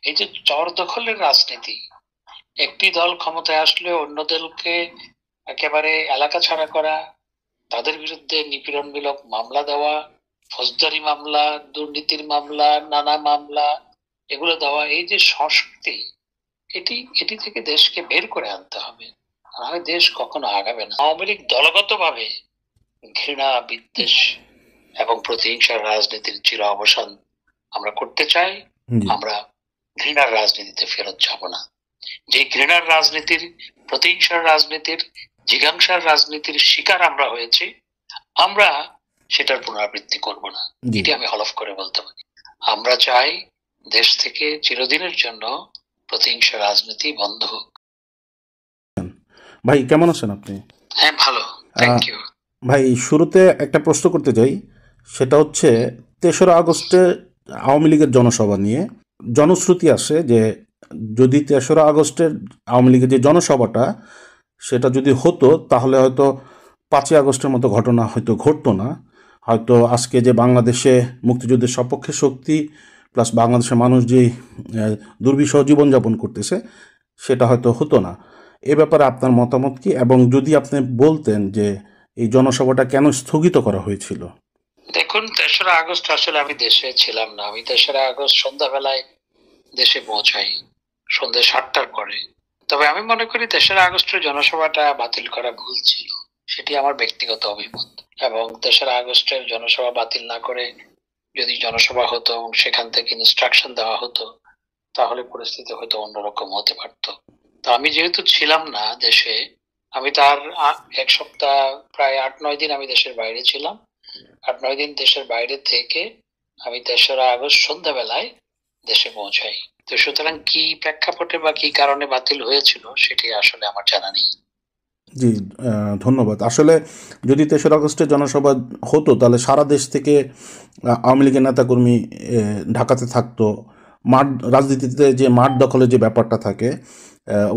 এই যে চর দখলের রাজনীতি, একটি দল ক্ষমতায় আসলে অন্য দলকে একেবারে এলাকা ছাড়া করা, তাদের বিরুদ্ধে নিপীড়নমূলক মামলা দেওয়া, ফৌজদারি মামলা, দুর্নীতির মামলা, নানা মামলা এগুলো দেওয়া, এই যে সংস্কৃতি, এটি থেকে দেশকে বের করে আনতে হবে, নাহলে দেশ কখনো আগাবে না। আওয়ামী লীগ দলগতভাবে ঘৃণা, বিদ্বেষ এবং প্রতিহিংসার রাজনীতির চির অবসান আমরা করতে চাই। আমরা ঘৃণার রাজনীতিতে ফেরত যাব না। যে ঘৃণার রাজনীতির, প্রতিহিংসার রাজনীতির, জিঘাংসার রাজনীতির শিকার আমরা হয়েছি, আমরা সেটার পুনরাবৃত্তি করব না। এটি আমি হলফ করে বলতে পারি। আমরা চাই দেশ থেকে চিরদিনের জন্য প্রতিহিংসা রাজনীতি বন্ধ হোক। ভাই কেমন আছেন আপনি? হ্যাঁ, ভালো, থ্যাংক ইউ। ভাই শুরুতে একটা প্রশ্ন করতে চাই, সেটা হচ্ছে ৩রা আগস্টে আওয়ামী লীগের জনসভা নিয়ে জনশ্রুতি আসে যে যদি ৩রা আগস্টের আওয়ামী লীগের যে জনসভাটা সেটা যদি হতো তাহলে হয়তো ৫ই আগস্টের মতো ঘটনা হয়তো ঘটতো না, হয়তো আজকে যে বাংলাদেশে মুক্তিযুদ্ধের সপক্ষে শক্তি প্লাস বাংলাদেশের মানুষ যে দুর্বিষহ জীবনযাপন করতেছে সেটা হয়তো হতো না। এ ব্যাপারে আপনার মতামত কি, এবং যদি আপনি বলতেন যে এই জনসভাটা কেন স্থগিত করা হয়েছিল? দেখুন, ৩রা আগস্ট আসলে আমি দেশে ছিলাম না। আমি ৩রা আগস্ট সন্ধ্যাবেলায় দেশে পৌঁছাই, সন্ধ্যে ৭টার পরে। তবে আমি মনে করি ৩রা আগস্টের জনসভাটা বাতিল করা ভুল ছিল, সেটি আমার ব্যক্তিগত অভিমত। এবং ৩রা আগস্টের জনসভা বাতিল না করে যদি জনসভা হতো এবং সেখান থেকে ইনস্ট্রাকশন দেওয়া হতো, তাহলে পরিস্থিতি হয়তো অন্যরকম হতে পারত। তো আমি যেহেতু ছিলাম না দেশে, আমি তার ১ সপ্তাহ, প্রায় ৮-৯ দিন আমি দেশের বাইরে ছিলাম। ৮-৯ দিন দেশের বাইরে থেকে আমি ৩রা আগস্ট সন্ধ্যাবেলায় দেশে পৌঁছাই। তো সুতরাং কি প্রেক্ষাপটে বা কি কারণে বাতিল হয়েছিল সেটি আসলে আমার জানা নেই। জি, ধন্যবাদ। আসলে যদি ৩রা আগস্টের জনসভা হতো তাহলে সারা দেশ থেকে আওয়ামী লীগের নেতাকর্মী ঢাকাতে থাকতো। মাঠ রাজনীতিতে যে মাঠ দখলের যে ব্যাপারটা থাকে,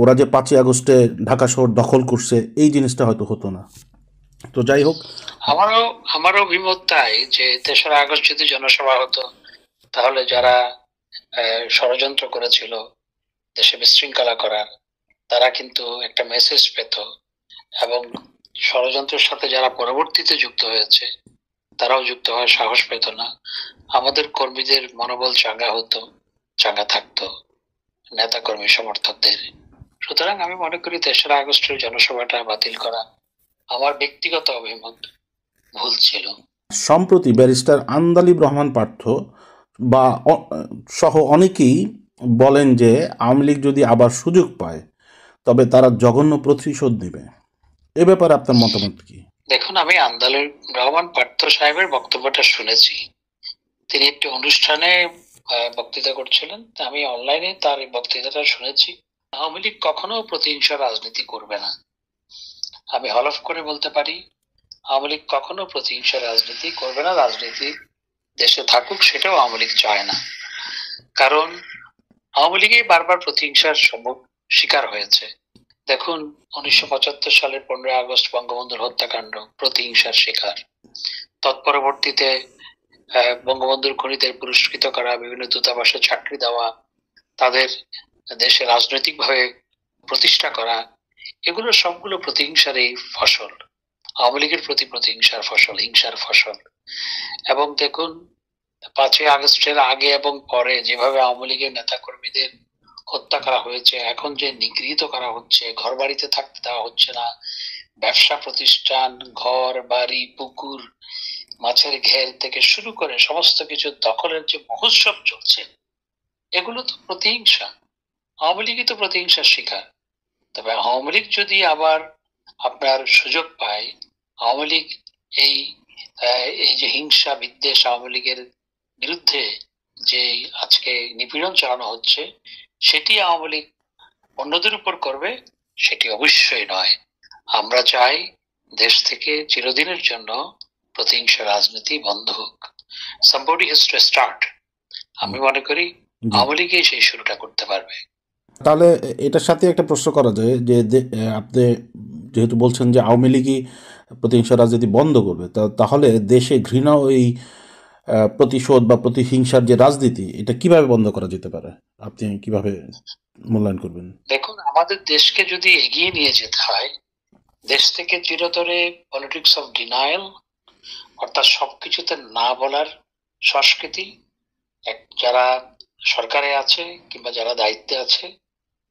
ওরা যে ৫ই আগস্টে ঢাকা শহর দখল করছে এই জিনিসটা হয়তো হতো না। তো যাই হোক, আমারও অভিমত তাই যে ৩রা আগস্ট যদি জনসভা হতো তাহলে যারা ষড়যন্ত্র করেছিল দেশে বিশৃঙ্খলা করার, তারা কিন্তু একটা মেসেজ পেত, এবং ষড়যন্ত্রের সাথে যারা পরবর্তীতে যুক্ত হয়েছে তারাও যুক্ত হওয়ার সাহস পেত না। আমাদের কর্মীদের মনোবল চাঙ্গা হতো, চাঙ্গা থাকতো নেতা কর্মী সমর্থকদের। সুতরাং আমি মনে করি ৩রা আগস্টের জনসভাটা বাতিল করা আমার ব্যক্তিগত অভিমত ভুল ছিল। সম্প্রতি ব্যারিস্টার আন্দালিব রহমান পার্থ বা সহ অনেকেই বলেন যে আওয়ামী লীগ যদি আবার সুযোগ পায় তবে তারা জঘন্য প্রতিশোধ নেবে। এ ব্যাপারে আপনার মতামত কি? দেখুন, আমি আন্দালিব রহমান পার্থ সাহেবের বক্তব্যটা শুনেছি। তিনি একটি অনুষ্ঠানে বক্তৃতা করছিলেন, আমি অনলাইনে তার এই বক্তৃতাটা শুনেছি। আওয়ামী লীগ কখনো প্রতিহিংসা রাজনীতি করবে না, আমি হলফ করে বলতে পারি। আওয়ামী লীগ কখনো প্রতিহিংসা রাজনীতি করবে না। রাজনীতি দেশে থাকুক, সেটাও আওয়ামী লীগ চায় না। কারণ আওয়ামী লীগই বারবার প্রতিহিংসার শিকার হয়েছে। দেখুন, ১৯৭৫ সালের ১৫ই আগস্ট বঙ্গবন্ধুর হত্যাকাণ্ড প্রতিহিংসার শিকার। তৎপরবর্তীতে বঙ্গবন্ধুর খুনিদের পুরস্কৃত করা, বিভিন্ন দূতাবাসে চাকরি দেওয়া, তাদের দেশে রাজনৈতিকভাবে প্রতিষ্ঠা করা, এগুলো সবগুলো প্রতিহিংসারই ফসল, আওয়ামী লীগের প্রতি প্রতিহিংসার ফসল, হিংসার ফসল। এবং দেখুন, ৫ই আগস্টের আগে এবং পরে যেভাবে আওয়ামী লীগের নেতা কর্মীদের হত্যা করা হয়েছে, এখন যে নিগৃহীত করা হচ্ছে, ঘর বাড়িতে থাকতে দেওয়া হচ্ছে না, ব্যবসা প্রতিষ্ঠান, ঘর বাড়ি, পুকুর, মাছের ঘের থেকে শুরু করে সমস্ত কিছু দখলের যে মহোৎসব চলছে, এগুলো তো প্রতিহিংসা। আওয়ামী লীগই তো প্রতিহিংসার শিকার। তবে আওয়ামী লীগ যদি আবার আপনার সুযোগ পায়, আওয়ামী লীগ এই যে হিংসা বিদ্বেষ আওয়ামী লীগের বিরুদ্ধে যে আজকে নিপীড়ন চালানো হচ্ছে, সেটি আওয়ামী লীগ অন্যদের উপর করবে, সেটি অবশ্যই নয়। আমরা চাই দেশ থেকে চিরদিনের জন্য প্রতিহিংসা রাজনীতি বন্ধ হোক। somebody has to start। আমি মনে করি আওয়ামী লীগই সেই শুরুটা করতে পারবে। তাহলে এটার সাথে একটা প্রশ্ন করা যায় যে আপনি যেহেতু বলছেন যে আওয়ামী লীগই প্রতিহিংসা রাজনীতি বন্ধ করবে, তাহলে দেশে ঘৃণা ওই প্রতিশোধ বা প্রতিহিংসার যে রাজনীতি, এটা কিভাবে বন্ধ করা যেতে পারে? আপনি কিভাবে মূল্যায়ন করবেন? দেখুন, আমাদের দেশকে যদি এগিয়ে নিয়ে যেতে হয়, দেশ থেকে চিরতরে পলিটিক্স অফ ডিনায়াল, অর্থাৎ সবকিছুতে না বলার সংস্কৃতি, যারা সরকারে আছে কিংবা যারা দায়িত্বে আছে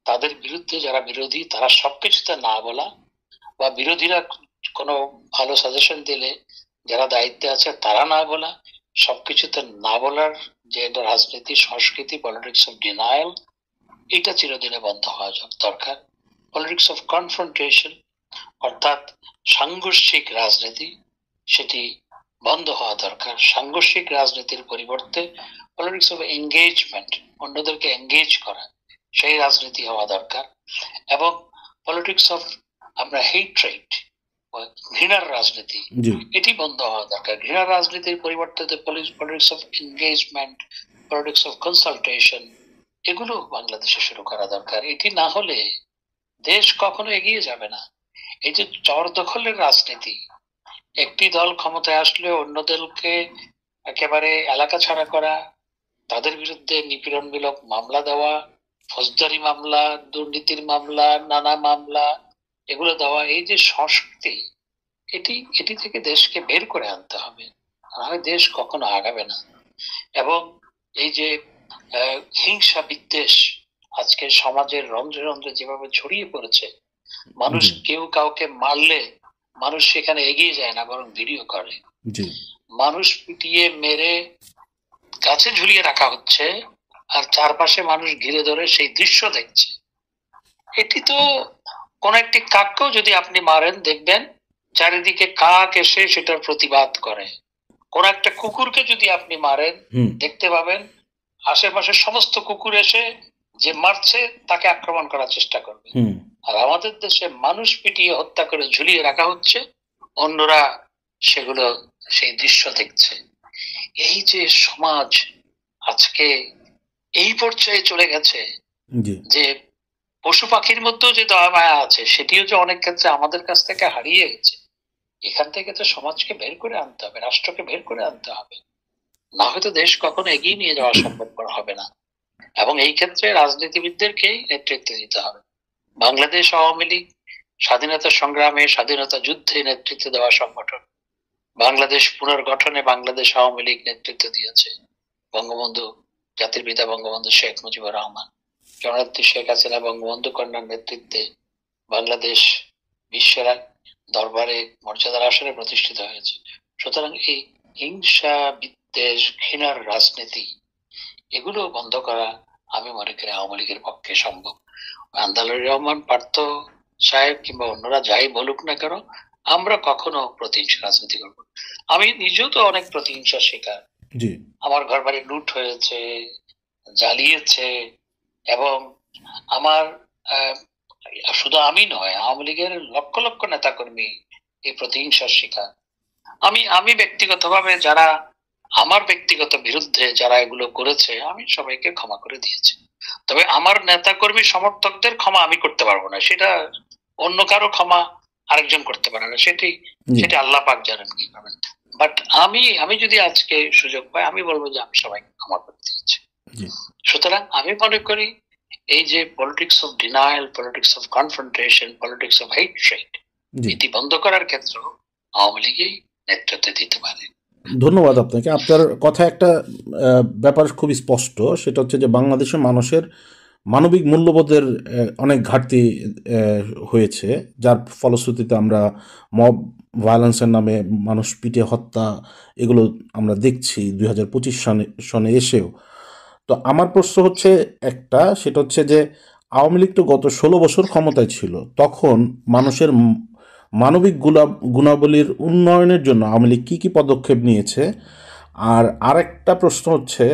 তাদের বিরুদ্ধে যারা বিরোধী, তারা সবকিছুতে না বলা, বা বিরোধীরা কোনো ভালো সাজেশন দিলে যারা দায়িত্বে আছে তারা না বলা, সবকিছুতে না বলার যে একটা রাজনীতি সংস্কৃতি, পলিটিক্স অফ ডিনায়াল, এটা চিরদিনে বন্ধ হওয়া দরকার। পলিটিক্স অফ কনফ্রন্টেশন, অর্থাৎ সাংঘর্ষিক রাজনীতি, সেটি বন্ধ হওয়া দরকার। সাংঘর্ষিক রাজনীতির পরিবর্তে পলিটিক্স অফ এঙ্গেজমেন্ট, অন্যদেরকে এঙ্গেজ করা, সেই রাজনীতি হওয়া দরকার। এবং পলিটিক্স অফ আমরা হেট্রেড, ঘৃণার রাজনীতি, এটি বন্ধ হওয়া দরকার। ঘৃণার রাজনীতির পরিবর্তে politics of engagement, politics of consultation, এগুলো বাংলাদেশে শুরু করা দরকার। এটি না হলে দেশ কখনো এগিয়ে যাবে না। এই যে চর দখলের রাজনীতি, একটি দল ক্ষমতায় আসলে অন্য দলকে একেবারে এলাকা ছাড়া করা, তাদের বিরুদ্ধে নিপীড়নমূলক মামলা দেওয়া, ফৌজদারি মামলা, দুর্নীতির মামলা, নানা মামলা, এগুলো দেওয়া, এই যে সংস্কৃতি, এটি থেকে দেশকে বের করে আনতে হবে, নাহলে দেশ কখনো আগাবে না। এবং এই যে হিংসা বিদ্বেষ আজকে সমাজের রন্ধ্রে রন্ধ্রে যেভাবে ছড়িয়ে পড়েছে, মানুষ কেউ কাউকে মারলে মানুষ সেখানে এগিয়ে যায় না, বরং ভিডিও করে। মানুষ পিটিয়ে মেরে গাছে ঝুলিয়ে রাখা হচ্ছে, আর চারপাশে মানুষ ঘিরে ধরে সেই দৃশ্য দেখছে। এটি তো কোন একটি কাককেও যদি আপনি মারেন, দেখবেন চারিদিকে কাক এসে সেটার প্রতিবাদ করে। কোন একটা কুকুরকে যদি আপনি মারেন, দেখতে পাবেন আশেপাশে সমস্ত কুকুর এসে যে মারছে তাকে আক্রমণ করার চেষ্টা করবে। আর আমাদের দেশে মানুষ পিটিয়ে হত্যা করে ঝুলিয়ে রাখা হচ্ছে, অন্যরা সেগুলো সেই দৃশ্য দেখছে। এই যে সমাজ আজকে এই পর্যায়ে চলে গেছে যে পশু পাখির মধ্যেও যে দয়া মায়া আছে, সেটিও যে অনেক ক্ষেত্রে আমাদের কাছ থেকে হারিয়ে গেছে। এখান থেকে তো সমাজকে বের করে আনতে হবে, রাষ্ট্রকে বের করে আনতে হবে, না হয়তো দেশ কখনো এগিয়ে নিয়ে যাওয়া সম্ভবপর হবে না। এবং এই ক্ষেত্রে রাজনীতিবিদদেরকেই নেতৃত্ব দিতে হবে। বাংলাদেশ আওয়ামী লীগ স্বাধীনতা সংগ্রামে, স্বাধীনতা যুদ্ধে নেতৃত্ব দেওয়া সংগঠন। বাংলাদেশ পুনর্গঠনে বাংলাদেশ আওয়ামী লীগ নেতৃত্ব দিয়েছে বঙ্গবন্ধু, জাতির পিতা বঙ্গবন্ধু শেখ মুজিবুর রহমান, জননেত্রী শেখ হাসিনা বঙ্গবন্ধু কন্যার নেতৃত্বে বাংলাদেশ বিশ্বের দরবারে মর্যাদার আসনে প্রতিষ্ঠিত হয়েছে। সুতরাং এই হিংসা বিদ্বেষ ঘৃণার রাজনীতি, এগুলো বন্ধ করা আমি মনে করি আওয়ামী লীগের পক্ষে সম্ভব। আন্দালুর রহমান, পার্থ সাহেব কিংবা অন্যরা যাই বলুক না কেন, আমরা কখনো প্রতিহিংসা রাজনীতি করবো। আমি নিজেও তো অনেক প্রতিহিংসার শিকার। আমার ঘর বাড়ি লুট হয়েছে, জ্বালিয়েছে, এবং আমার শুধু আমি নয়, আওয়ামী লীগের লক্ষ লক্ষ নেতা কর্মী এই প্রতিহিংসার শিকার। আমি ব্যক্তিগতভাবে যারা আমার ব্যক্তিগত বিরুদ্ধে যারা এগুলো করেছে, আমি সবাইকে ক্ষমা করে দিয়েছি। তবে আমার নেতা কর্মী সমর্থকদের ক্ষমা আমি করতে পারবো না, সেটা অন্য কারো ক্ষমা আরেকজন করতে পারে না, সেটা আল্লাহ পাক জানেন কি করবেন। বাট আমি যদি আজকে সুযোগ পাই, আমি বলবো যে আমি সবাইকে ক্ষমা করে দিয়েছি। সুতরাং আমি মনে করি এই যে politics of denial, politics of confrontation, politics of hatred, এটি বন্ধ করার ক্ষেত্রে আওয়ামী লীগই নেতৃত্ব দিতে পারে। ধন্যবাদ আপনাকে। আপনার কথা একটা ব্যাপার খুবই স্পষ্ট, সেটা হচ্ছে যে বাংলাদেশের মানুষের মানবিক মূল্যবোধের অনেক ঘাটতি হয়েছে, যার ফলশ্রুতিতে আমরা মব ভায়োলেন্সের নামে মানুষ পিটে হত্যা, এগুলো আমরা দেখছি 2025 সনে এসেও। তো আমার প্রশ্ন হচ্ছে একটা, সেটা হচ্ছে যে আওয়ামী লীগ তো গত 16 বছর ক্ষমতায় ছিল, তখন মানুষের মানবিক গুণাবলীর উন্নয়নের জন্য আওয়ামী লীগ কী কী পদক্ষেপ নিয়েছে? আর আরেকটা প্রশ্ন হচ্ছে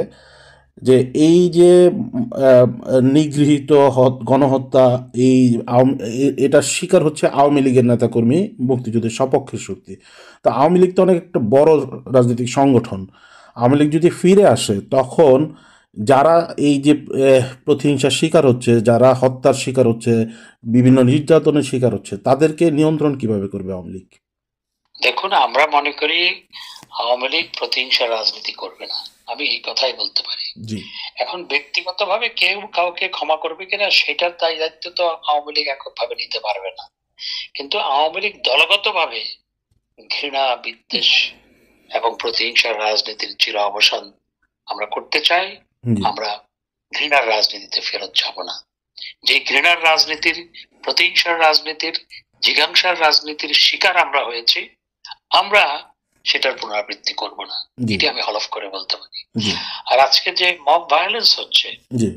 যে এই যে নিগৃহীত গণহত্যা, এটার শিকার হচ্ছে আওয়ামী লীগের নেতাকর্মী, মুক্তিযুদ্ধের সপক্ষের শক্তি। তো আওয়ামী লীগ তো অনেক একটা বড় রাজনৈতিক সংগঠন। আওয়ামী লীগ যদি ফিরে আসে, তখন যারা এই যে প্রতিহিংসার শিকার হচ্ছে, যারা হত্যার শিকার হচ্ছে, বিভিন্ন নির্যাতনের শিকার হচ্ছে, তাদেরকে নিয়ন্ত্রণ কিভাবে করবে আওয়ামী লীগ? দেখুন, আমরা মনে করি আওয়ামী লীগ প্রতিহিংসার রাজনীতি করবে না, আমি এই কথাই বলতে পারি। জি এখন ব্যক্তিগতভাবে কেউ কাউকে ক্ষমা করবে কিনা সেটার দায়িত্ব তো আওয়ামী লীগ এককভাবে নিতে পারবে না, কিন্তু আওয়ামী লীগ দলগতভাবে ঘৃণা, বিদ্বেষ এবং প্রতিহিংসার রাজনীতির চির অবসান আমরা করতে চাই। জি আমরা ঘৃণার রাজনীতিতে ফেরত যাব না। যে ঘৃণার রাজনীতির, প্রতিহিংসার রাজনীতির, জিঘাংসার রাজনীতির শিকার আমরা হয়েছি, আমরা সেটার পুনরাবৃত্তি করব না, জি এটি আমি হলফ করে বলতে পারি। জি আর আজকে যে মব ভায়োলেন্স হচ্ছে, জি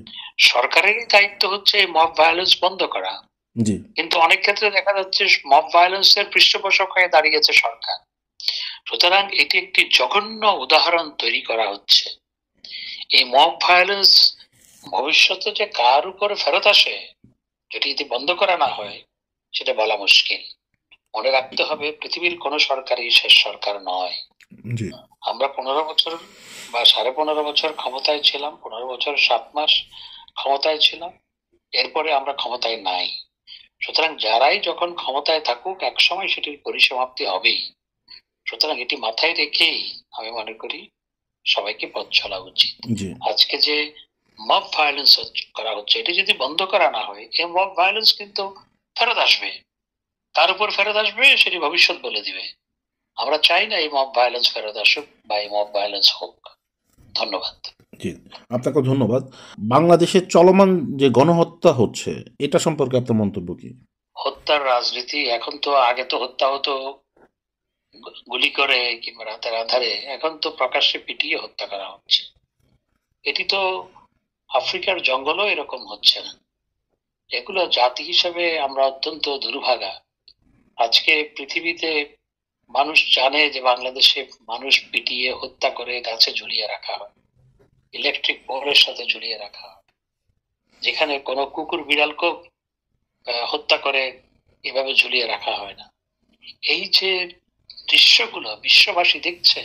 সরকারেরই দায়িত্ব হচ্ছে এই মব ভায়োলেন্স বন্ধ করা, জি কিন্তু অনেক ক্ষেত্রে দেখা যাচ্ছে মব ভায়োলেন্সের পৃষ্ঠপোষক হয়ে দাঁড়িয়েছে সরকার। সুতরাং এটি একটি জঘন্য উদাহরণ তৈরি করা হচ্ছে। এই মব ভায়োলেন্স ভবিষ্যতে যে কার উপরে ফেরত আসে, যদি বন্ধ করা না হয়, সেটা বলা মুশকিল। মনে রাখতে হবে, পৃথিবীর কোন সরকারই শেষ সরকার নয়। জি আমরা 15 বছর বা 15.5 বছর ক্ষমতায় ছিলাম, 15 বছর 7 মাস ক্ষমতায় ছিলাম, এরপরে আমরা ক্ষমতায় নাই। সুতরাং যারাই যখন ক্ষমতায় থাকুক, একসময় সেটির পরিসমাপ্তি হবেই। সুতরাং এটি মাথায় রেখেই আমি মনে করি সবাইকে পথ চলা উচিত। জি আজকে যে মব ভায়োলেন্স করা হচ্ছে, এটি যদি বন্ধ করা না হয়, এই মব ভায়োলেন্স কিন্তু ফেরত আসবে। তার উপর ফেরত আসবে সেটি ভবিষ্যৎ বলে দিবে। আমরা চাই না এই মব ভায়োলেন্স ফেরত আসুক বা এই মব ভায়োলেন্স হোক। ধন্যবাদ। জি আপনাকে ধন্যবাদ। বাংলাদেশে চলমান যে গণহত্যা হচ্ছে এটা সম্পর্কে আপনার মন্তব্য কি? হত্যার রাজনীতি এখন তো, আগে তো হত্যা হতো গুলি করে কিংবা রাতের আধারে, এখন তো প্রকাশ্যে পিটিয়ে হত্যা করা হচ্ছে। এটি তো আফ্রিকার জঙ্গলও এরকম হচ্ছে না। এগুলো জাতি হিসেবে আমরা অত্যন্ত দুর্ভাগা। আজকে পৃথিবীতে মানুষ জানে যে বাংলাদেশে মানুষ পিটিয়ে হত্যা করে গাছে ঝুলিয়ে রাখা হয়, ইলেকট্রিক পোলের সাথে ঝুলিয়ে রাখা হয়, যেখানে কোনো কুকুর বিড়ালকেও হত্যা করে এভাবে ঝুলিয়ে রাখা হয় না। এই যে দৃশ্যগুলো বিশ্ববাসী দেখছে,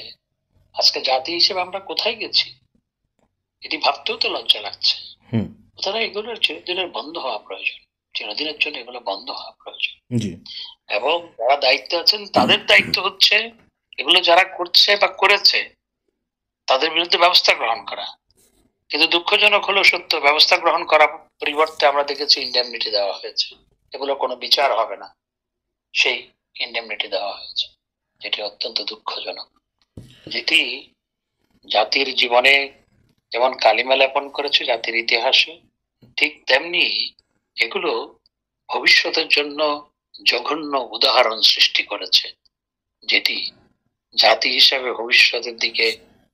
আজকে জাতি হিসেবে আমরা কোথায় গেছি, এটি ভাবতেও তো লজ্জা লাগছে। হুম সুতরাং এগুলোর চিরদিনের বন্ধ হওয়া প্রয়োজন, চিরদিনের জন্য এগুলো বন্ধ হওয়া প্রয়োজন। জি এবং যারা দায়িত্বে আছেন তাদের দায়িত্ব হচ্ছে এগুলো যারা করছে বা করেছে তাদের বিরুদ্ধে ব্যবস্থা গ্রহণ করা। কিন্তু দুঃখজনক হলো সত্য, ব্যবস্থা গ্রহণ করার পরিবর্তে আমরা দেখেছি ইন্ডেমনিটি দেওয়া হয়েছে। এগুলো কোনো বিচার হবে না, সেই ইন্ডেমনিটি দেওয়া হয়েছে, যেটি অত্যন্ত দুঃখজনক, যেটি জাতির জীবনে যেমন কালিমা লেপন করেছে জাতির ইতিহাসে, ঠিক তেমনি এগুলো ভবিষ্যতের জন্য জঘন্য উদাহরণ সৃষ্টি করেছে, যেটি জাতি হিসেবে ভবিষ্যতের দিকে,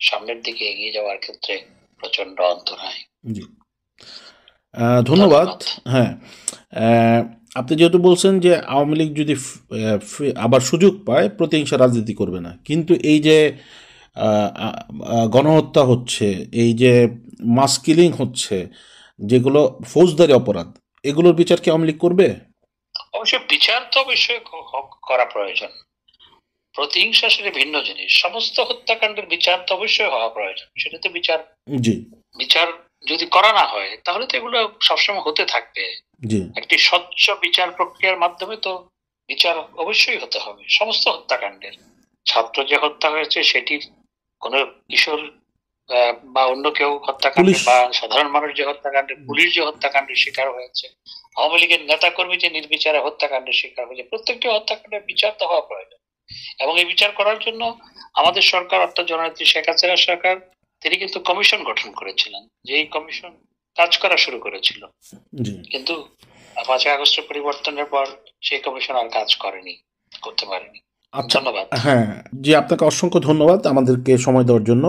সামনের দিকে এগিয়ে যাওয়ার ক্ষেত্রে প্রচন্ড অন্তরায়। জি ধন্যবাদ। হ্যাঁ আপনি যেহেতু বলছেন যে আওয়ামী লীগ যদি আবার সুযোগ পায় প্রতিহিংসা রাজনীতি করবে না, কিন্তু এই যে গণহত্যা হচ্ছে, এই যে মাস কিলিং হচ্ছে, যেগুলো ফৌজদারি অপরাধ, এগুলোর বিচার কি আওয়ামী লীগ করবে? অবশ্য বিচার তো অবশ্যই করা প্রয়োজন। প্রতিহিংসা সেটা ভিন্ন জিনিস, সমস্ত হত্যাকাণ্ডের বিচার তো অবশ্যই হওয়া প্রয়োজন। সেটা তো বিচার, জি বিচার যদি করা না হয় তাহলে তো এগুলো সবসময় হতে থাকবে। জি একটি স্বচ্ছ বিচার প্রক্রিয়ার মাধ্যমে তো বিচার অবশ্যই হতে হবে সমস্ত হত্যাকাণ্ডের। ছাত্র যে হত্যা হয়েছে সেটির কোন কিশোর বা অন্য কেউ হত্যাকাণ্ড, বা সাধারণ মানুষ যে হত্যাকাণ্ডে, পুলিশ যে হত্যাকাণ্ডের শিকার হয়েছে, আওয়ামী লীগের নেতা কর্মী যে নির্বিচারে হত্যাকাণ্ডের শিকার হয়েছে, প্রত্যেকটি হত্যাকাণ্ডের বিচার তো হওয়া প্রয়োজন। এবং এই বিচার করার জন্য আমাদের সরকার, অর্থাৎ জননেত্রী শেখ হাসিনা সরকার, তিনি কিন্তু কমিশন গঠন করেছিলেন, যে এই কমিশন কাজ করা শুরু করেছিল। কিন্তু 5 আগস্টের পরিবর্তনের পর সেই কমিশন আর কাজ করেনি, করতে পারেনি। ধন্যবাদ। হ্যাঁ জি আপনাকে অসংখ্য ধন্যবাদ আমাদেরকে সময় দেওয়ার জন্য।